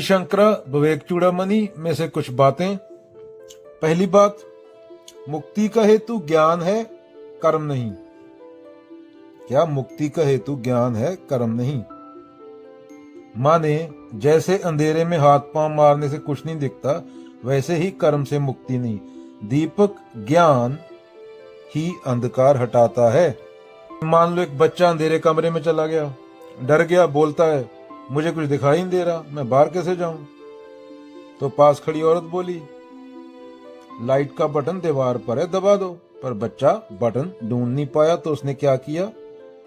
शंकर विवेक चूड़ामणि में से कुछ बातें। पहली बात, मुक्ति का हेतु ज्ञान है, कर्म नहीं। क्या मुक्ति का हेतु ज्ञान है, कर्म नहीं? माने जैसे अंधेरे में हाथ पांव मारने से कुछ नहीं दिखता, वैसे ही कर्म से मुक्ति नहीं। दीपक ज्ञान ही अंधकार हटाता है। मान लो एक बच्चा अंधेरे कमरे में चला गया, डर गया, बोलता है मुझे कुछ दिखाई नहीं दे रहा, मैं बाहर कैसे जाऊं? तो पास खड़ी औरत बोली लाइट का बटन दीवार पर है, दबा दो। पर बच्चा बटन ढूंढ नहीं पाया, तो उसने क्या किया?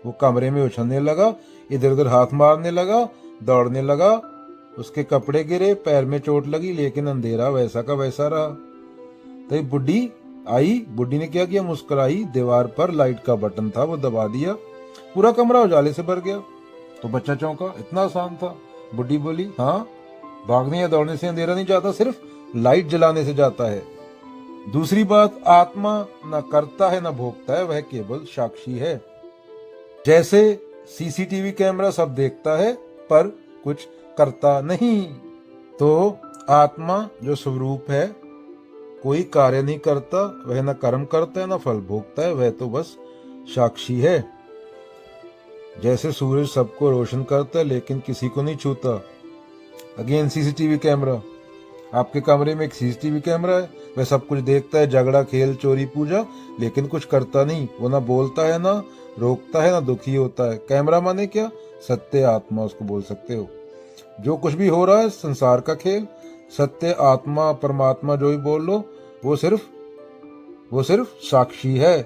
वो कमरे में उछलने लगा, इधर उधर हाथ मारने लगा, दौड़ने लगा, उसके कपड़े गिरे, पैर में चोट लगी, लेकिन अंधेरा वैसा का वैसा रहा। तो बुढ़ी आई, बुढ़ी ने क्या किया? मुस्कुराई, दीवार पर लाइट का बटन था, वो दबा दिया, पूरा कमरा उजाले से भर गया। तो बच्चा चौंका, इतना आसान था। बुढ़ी बोली हाँ, भागने या दौड़ने से अंधेरा नहीं जाता, सिर्फ लाइट जलाने से जाता है। दूसरी बात, आत्मा न करता है न भोगता है, वह केवल साक्षी है। जैसे सीसीटीवी कैमरा सब देखता है पर कुछ करता नहीं, तो आत्मा जो स्वरूप है, कोई कार्य नहीं करता, वह न कर्म करता है न फल भोगता है, वह तो बस साक्षी है। जैसे सूरज सबको रोशन करता है लेकिन किसी को नहीं छूता। अगेन सीसीटीवी कैमरा, आपके कमरे में एक सीसीटीवी कैमरा है, वह सब कुछ देखता है, झगड़ा, खेल, चोरी, पूजा, लेकिन कुछ करता नहीं। वो ना बोलता है, ना रोकता है, ना दुखी होता है। कैमरा माने क्या? सत्य आत्मा उसको बोल सकते हो। जो कुछ भी हो रहा है संसार का खेल, सत्य आत्मा परमात्मा जो भी बोल लो, वो सिर्फ साक्षी है,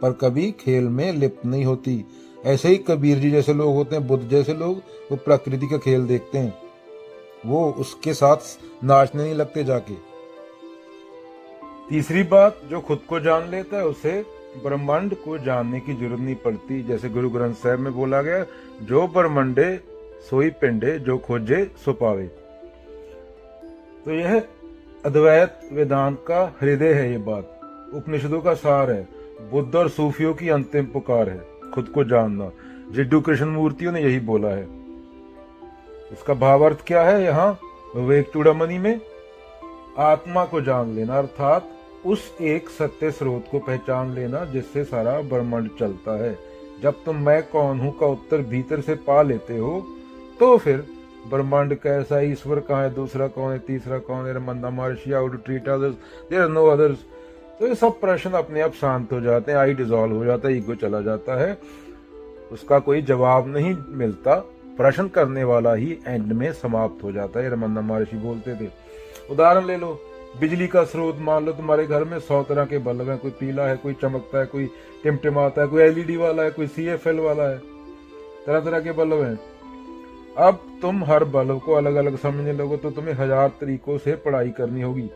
पर कभी खेल में लिप्त नहीं होती। ऐसे ही कबीर जी जैसे लोग होते हैं, बुद्ध जैसे लोग, वो प्रकृति का खेल देखते हैं, वो उसके साथ नाचने नहीं लगते जाके। तीसरी बात, जो खुद को जान लेता है उसे ब्रह्मांड को जानने की जरूरत नहीं पड़ती। जैसे गुरु ग्रंथ साहिब में बोला गया, जो ब्रह्मंडे सोई पिंडे, जो खोजे सो पावे। तो यह अद्वैत वेदांत का हृदय है, ये बात उपनिषदों का सार है, बुद्ध और सूफियों की अंतिम पुकार है, खुद को जानना। जिड्डू कृष्ण मूर्तियों ने यही बोला है। इसका भावार्थ क्या है? यहाँ विवेक चूड़ामणि में आत्मा को जान लेना, अर्थात उस एक सत्य स्रोत को पहचान लेना जिससे सारा ब्रह्मांड चलता है। जब तुम मैं कौन हूं का उत्तर भीतर से पा लेते हो, तो फिर ब्रह्मांड कैसा है, ईश्वर कहाँ है, दूसरा कौन है, तीसरा कौन है, Ramana Maharshi, how to treat others, there are no others, तो ये सब प्रश्न अपने आप शांत हो जाते हैं, आई डिसॉल्व हो जाता है, ईगो चला जाता है, उसका कोई जवाब नहीं मिलता, प्रश्न करने वाला ही एंड में समाप्त हो जाता है। रमन्ना महर्षि बोलते थे। उदाहरण ले लो, बिजली का स्रोत, मान लो तुम्हारे घर में 100 तरह के बल्ब हैं, कोई पीला है, कोई चमकता है, कोई टिमटिमाता है, कोई एलईडी वाला है, कोई सीएफएल वाला है, तरह तरह के बल्ब हैं। अब तुम हर बल्ब को अलग अलग समझने लगो तो तुम्हें 1000 तरीकों से पढ़ाई करनी होगी।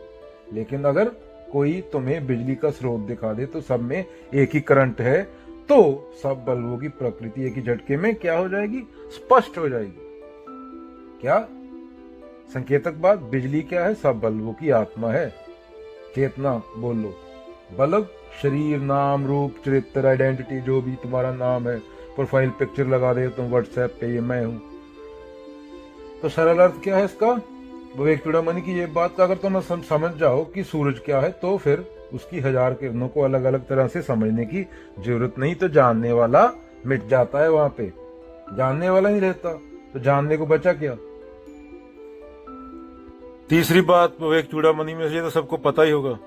लेकिन अगर कोई तुम्हें बिजली का स्रोत दिखा दे तो सब में एक ही करंट है, तो सब बल्बों की प्रकृति एक ही झटके में क्या हो जाएगी? स्पष्ट हो जाएगी। क्या संकेतक बात? बिजली क्या है? सब बल्बों की आत्मा है, चेतना बोलो। बल्ब शरीर, नाम, रूप, चरित्र, आइडेंटिटी, जो भी तुम्हारा नाम है, प्रोफाइल पिक्चर लगा दे तुम व्हाट्सएप पे, ये मैं हूं। तो सरल अर्थ क्या है इसका? विवेक चूड़ामणि की ये बात अगर तुम समझ जाओ कि सूरज क्या है, तो फिर उसकी 1000 किरणों को अलग अलग तरह से समझने की जरूरत नहीं, तो जानने वाला मिट जाता है। वहां पे जानने वाला नहीं रहता, तो जानने को बचा क्या? तीसरी बात विवेक चूड़ामणि में से तो सबको पता ही होगा,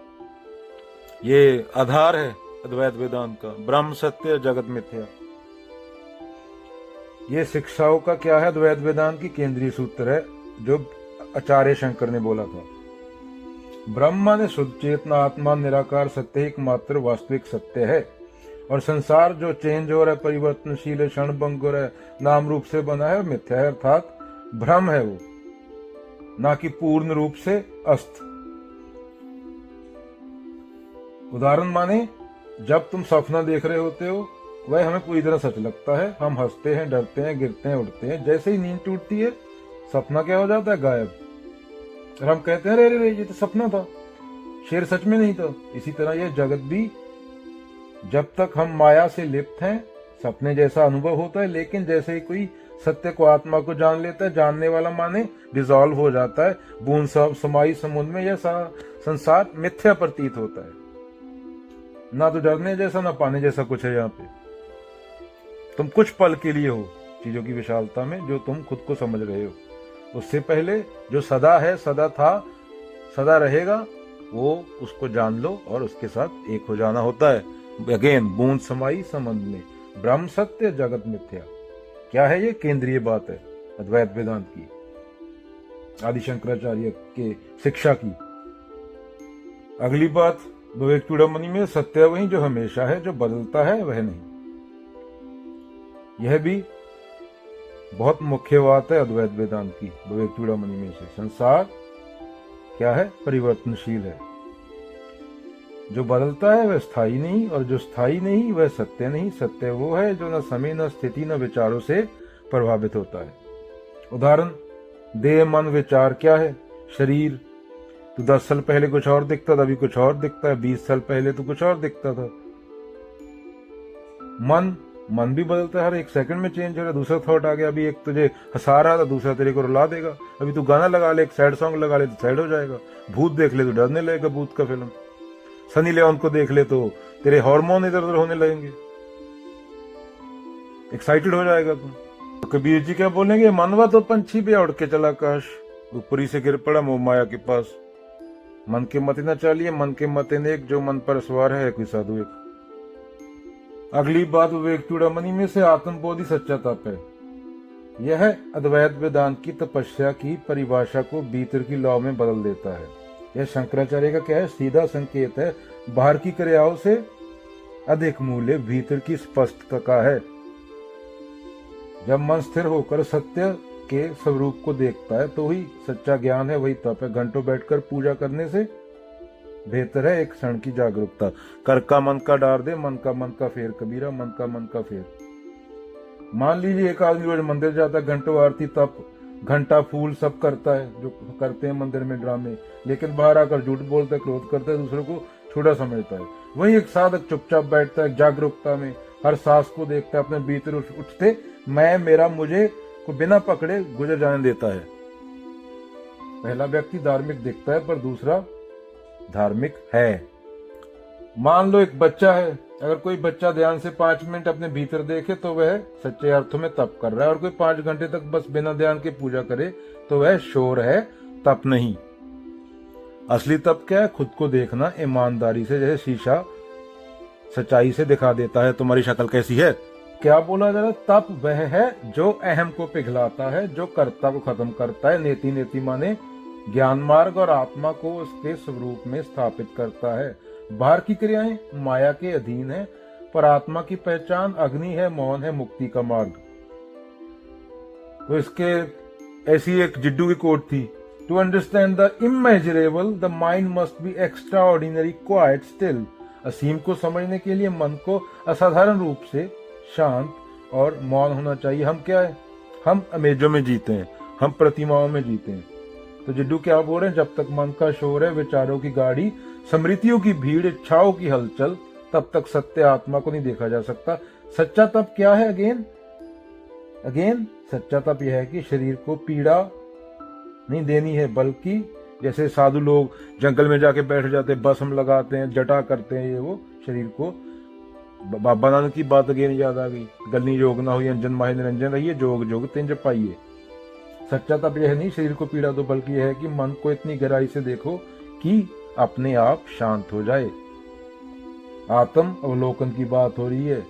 ये आधार है अद्वैत वेदांत का, ब्रह्म सत्य जगत मिथ्या। ये शिक्षाओं का क्या है? अद्वैत वेदांत की केंद्रीय सूत्र है, जो आचार्य शंकर ने बोला था। ब्रह्म ने शुद्ध चेतना, आत्मा, निराकार सत्य एकमात्र वास्तविक सत्य है, और संसार जो चेंज हो रहा है, परिवर्तनशील है, क्षणभंग हो रहा है, नाम रूप से बना है, मिथ्या है, अर्थात भ्रम है वो, ना कि पूर्ण रूप से अस्त। उदाहरण माने, जब तुम सपना देख रहे होते हो, वह हमें पूरी तरह सच लगता है, हम हंसते हैं, डरते हैं, गिरते हैं, उठते हैं। जैसे ही नींद टूटती है, सपना क्या हो जाता है? गायब। और हम कहते हैं अरे अरे ये तो सपना था, शेर सच में नहीं था। इसी तरह यह जगत भी, जब तक हम माया से लिप्त हैं, सपने जैसा अनुभव होता है, लेकिन जैसे ही कोई सत्य को आत्मा को जान लेता है। जानने वाला माने डिसॉल्व हो जाता है। बूंद समाई समुद्र में, यह संसार मिथ्या प्रतीत होता है। ना तो डरने जैसा ना पाने जैसा कुछ है यहाँ पे। तुम कुछ पल के लिए हो चीजों की विशालता में जो तुम खुद को समझ रहे हो। उससे पहले जो सदा है, सदा था, सदा रहेगा, वो उसको जान लो और उसके साथ एक हो जाना होता है। अगेन, बूंद समाई समुद्र में, ब्रह्म सत्य जगत मिथ्या। क्या है ये? केंद्रीय बात है अद्वैत वेदांत की, आदि शंकराचार्य के शिक्षा की। अगली बात विवेक चूड़ामणि में, सत्य वही जो हमेशा है, जो बदलता है वह नहीं। यह भी बहुत मुख्य बात है अद्वैत वेदांत की विवेक चूड़ामणि में से। संसार क्या है? परिवर्तनशील है। जो बदलता है वह स्थायी नहीं, और जो स्थायी नहीं वह सत्य नहीं। सत्य वो है जो न समय, न स्थिति, न विचारों से प्रभावित होता है। उदाहरण, देह, मन, विचार क्या है? शरीर। तो 10 साल पहले कुछ और दिखता था, अभी कुछ और दिखता है। 20 साल पहले तो कुछ और दिखता था। मन भी बदलता है, हर एक सेकंड में चेंज हो रहा है। दूसरा थॉट आ गया, अभी एक तुझे हंसा रहा था, दूसरा तेरे को रुला देगा। अभी तू गाना लगा ले, एक सैड सॉन्ग लगा ले तो सैड हो जाएगा। भूत देख ले तो डरने लगेगा, भूत का फिल्म। सनी लियोन को देख ले तो तेरे हार्मोन इधर उधर होने लगेंगे, एक्साइटेड हो जाएगा तुम। तो कबीर जी क्या बोलेंगे? मनवा तो पंछी भी उड़ के चला आकाश, ऊपरी से गिर पड़ा मोह माया के पास। मन के मत न चालिए, मन के मत नेक, जो मन पर सवार है कोई साधु एक। अगली बात विवेक चूड़ामणि में से, आत्मबोधि सच्चा तप है। यह अद्वैत वेदांत की तपस्या की परिभाषा को भीतर की लौ में बदल देता है। यह शंकराचार्य का क्या है? सीधा संकेत है। बाहर की क्रियाओं से अधिक मूल्य भीतर की स्पष्टता का है। जब मन स्थिर होकर सत्य के स्वरूप को देखता है तो ही सच्चा ज्ञान है, वही तप है। घंटों बैठकर पूजा करने से बेहतर है एक क्षण की जागरूकता। कर का मन का डार दे, मन का फेर कबीरा, मन का फेर। मान लीजिए एक आदमी रोज मंदिर जाता है, घंटों आरती, तप, घंटा, फूल सब करता है जो करते हैं मंदिर में ड्रामे, लेकिन बाहर आकर झूठ बोलता है, क्रोध करता है, दूसरों को छोटा समझता है। वही एक साधक चुपचाप बैठता है जागरूकता में, हर सांस को देखता है, अपने भीतर उठते मैं, मेरा, मुझे को बिना पकड़े गुजर जाने देता है। पहला व्यक्ति धार्मिक दिखता है पर दूसरा धार्मिक है। मान लो एक बच्चा है, अगर कोई बच्चा ध्यान से 5 मिनट अपने भीतर देखे तो वह सच्चे अर्थों में तप कर रहा है, और कोई 5 घंटे तक बस बिना ध्यान के पूजा करे तो वह शोर है, तप नहीं। असली तप क्या है? खुद को देखना ईमानदारी से, जैसे शीशा सच्चाई से दिखा देता है तुम्हारी शक्ल कैसी है। क्या बोला जा रहा? तप वह है जो अहम को पिघलाता है, जो कर्ता को खत्म करता है। नेति नेति माने ज्ञान मार्ग, और आत्मा को उसके स्वरूप में स्थापित करता है। बाहर की क्रियाएं माया के अधीन है, पर आत्मा की पहचान अग्नि है, मौन है, मुक्ति का मार्ग। तो इसके ऐसी एक जिड्डू की कोट थी, to understand the immeasurable the mind must be extraordinary quite still. असीम को समझने के लिए मन को असाधारण रूप से शांत और मौन होना चाहिए। हम क्या है? हम अमेजों में जीते हैं, हम प्रतिमाओं में जीते हैं। तो जिड्डू क्या बोल रहे हैं? जब तक मन का शोर है, विचारों की गाड़ी, स्मृतियों की भीड़, इच्छाओं की हलचल, तब तक सत्य आत्मा को नहीं देखा जा सकता। सच्चा तप क्या है? अगेन सच्चा तप यह है कि शरीर को पीड़ा नहीं देनी है, बल्कि जैसे साधु लोग जंगल में जाके बैठ जाते, भस्म लगाते हैं, जटा करते हैं, ये वो शरीर को। बाबा नानक की बात अगेन याद आ गई, गलनी जोग ना हुई अंजन माहे निरंजन रहिए, जोग जोग तिंज पाइए। सच्चा तप यह नहीं शरीर को पीड़ा दो, बल्कि यह है कि मन को इतनी गहराई से देखो कि अपने आप शांत हो जाए। आत्म अवलोकन की बात हो रही है,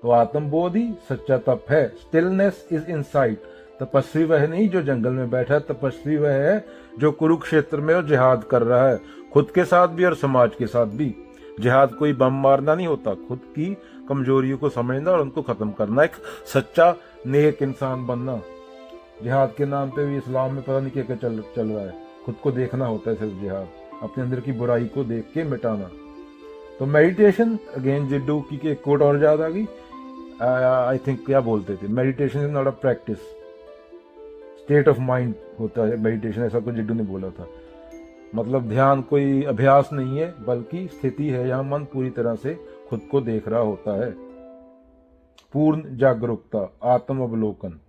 तो आत्म बोध ही सच्चा तप है। Stillness is insight. तपस्वी वह नहीं जो जंगल में बैठा है, तपस्वी वह है जो कुरुक्षेत्र में जिहाद कर रहा है, खुद के साथ भी और समाज के साथ भी। जिहाद कोई बम मारना नहीं होता, खुद की कमजोरियों को समझना और उनको खत्म करना, एक सच्चा नेक इंसान बनना। जिहाद के नाम पे भी इस्लाम में पता नहीं क्या चल रहा है, खुद को देखना होता है सिर्फ जिहाद, अपने अंदर की बुराई को देख के मिटाना। तो मेडिटेशन, अगेन जिड्डू की एक कोट और याद आ गई, आई थिंक क्या बोलते थे, meditation is not a practice, state of mind होता है मेडिटेशन, ऐसा कुछ जिड्डू ने बोला था। मतलब ध्यान कोई अभ्यास नहीं है, बल्कि स्थिति है जहां मन पूरी तरह से खुद को देख रहा होता है। पूर्ण जागरूकता, आत्म अवलोकन।